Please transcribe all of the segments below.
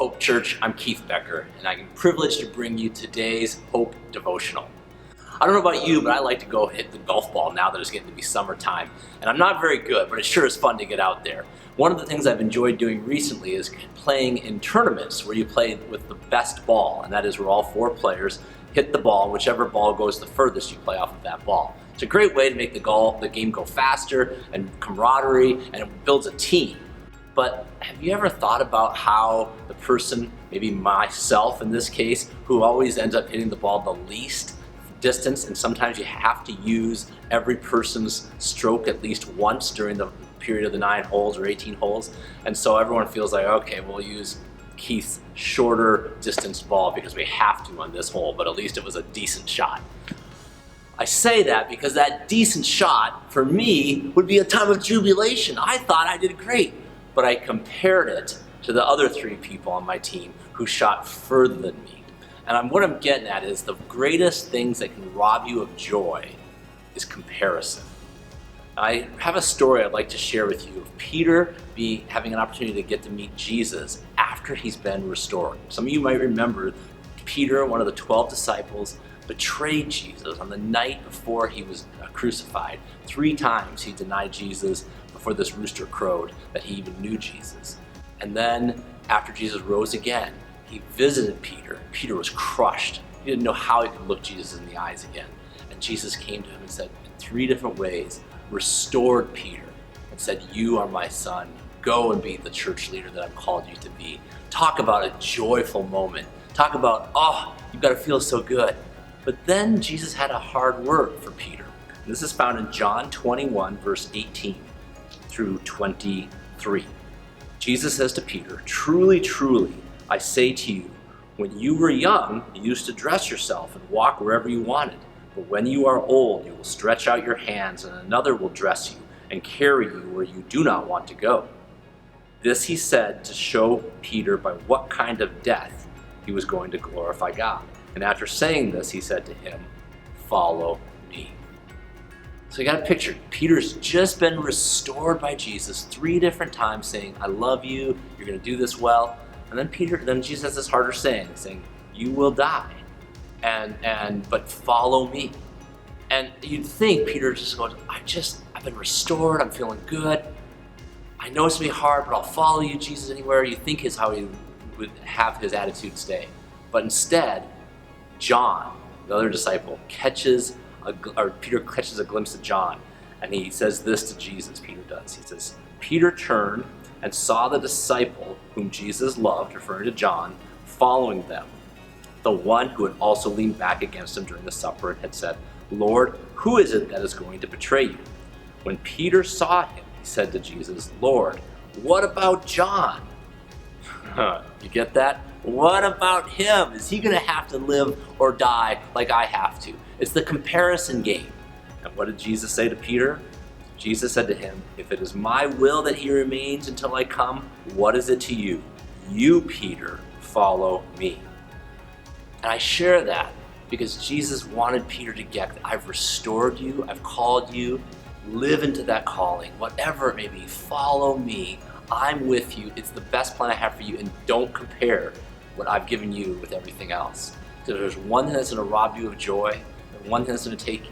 Hope Church. I'm Keith Becker, and I'm privileged to bring you today's Hope Devotional. I don't know about you, but I like to go hit the golf ball now that it's getting to be summertime. And I'm not very good, but it sure is fun to get out there. One of the things I've enjoyed doing recently is playing in tournaments where you play with the best ball, and that is where all four players hit the ball. Whichever ball goes the furthest, you play off of that ball. It's a great way to make the game go faster and camaraderie, and it builds a team. But have you ever thought about how the person, maybe myself in this case, who always ends up hitting the ball the least distance, and sometimes you have to use every person's stroke at least once during the period of the 9 holes or 18 holes, and so everyone feels like, okay, we'll use Keith's shorter distance ball because we have to on this hole, but at least it was a decent shot. I say that because that decent shot for me would be a time of jubilation. I thought I did great, but I compared it to the other 3 people on my team who shot further than me. And what I'm getting at is the greatest things that can rob you of joy is comparison. I have a story I'd like to share with you of Peter having an opportunity to get to meet Jesus after he's been restored. Some of you might remember Peter, one of the 12 disciples, betrayed Jesus on the night before he was crucified. 3 times he denied Jesus before this rooster crowed that he even knew Jesus. And then after Jesus rose again, he visited Peter. Peter was crushed. He didn't know how he could look Jesus in the eyes again. And Jesus came to him and said, in 3 different ways, restored Peter and said, you are my son. Go and be the church leader that I've called you to be. Talk about a joyful moment. Talk about, oh, you've got to feel so good. But then Jesus had a hard word for Peter. And this is found in John 21, verse 18 through 23. Jesus says to Peter, truly, truly, I say to you, when you were young, you used to dress yourself and walk wherever you wanted. But when you are old, you will stretch out your hands, and another will dress you and carry you where you do not want to go. This he said to show Peter by what kind of death he was going to glorify God. And after saying this, he said to him, follow me. So you got to picture, Peter's just been restored by Jesus 3 different times, saying, I love you, you're going to do this well. And then Jesus has this harder saying, you will die, but follow me. And you'd think Peter just goes, I've been restored, I'm feeling good. I know it's going to be hard, but I'll follow you, Jesus, anywhere. You think is how he would have his attitude stay. But instead, John, the other disciple, Peter catches a glimpse of John, and he says this to Jesus, Peter does. He says, Peter turned and saw the disciple whom Jesus loved, referring to John, following them. The one who had also leaned back against him during the supper and had said, Lord, who is it that is going to betray you? When Peter saw him, he said to Jesus, Lord, what about John? You get that? What about him? Is he going to have to live or die like I have to? It's the comparison game. And what did Jesus say to Peter? Jesus said to him, if it is my will that he remains until I come, what is it to you? You, Peter, follow me. And I share that because Jesus wanted Peter to get that I've restored you, I've called you, live into that calling, whatever it may be, follow me, I'm with you, it's the best plan I have for you, and don't compare what I've given you with everything else. Because there's one thing that's going to rob you of joy, and one thing that's going to take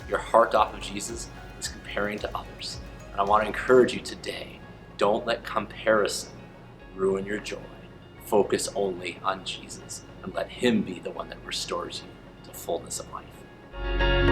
your heart off of Jesus is comparing to others. And I want to encourage you today, don't let comparison ruin your joy. Focus only on Jesus and let him be the one that restores you to fullness of life.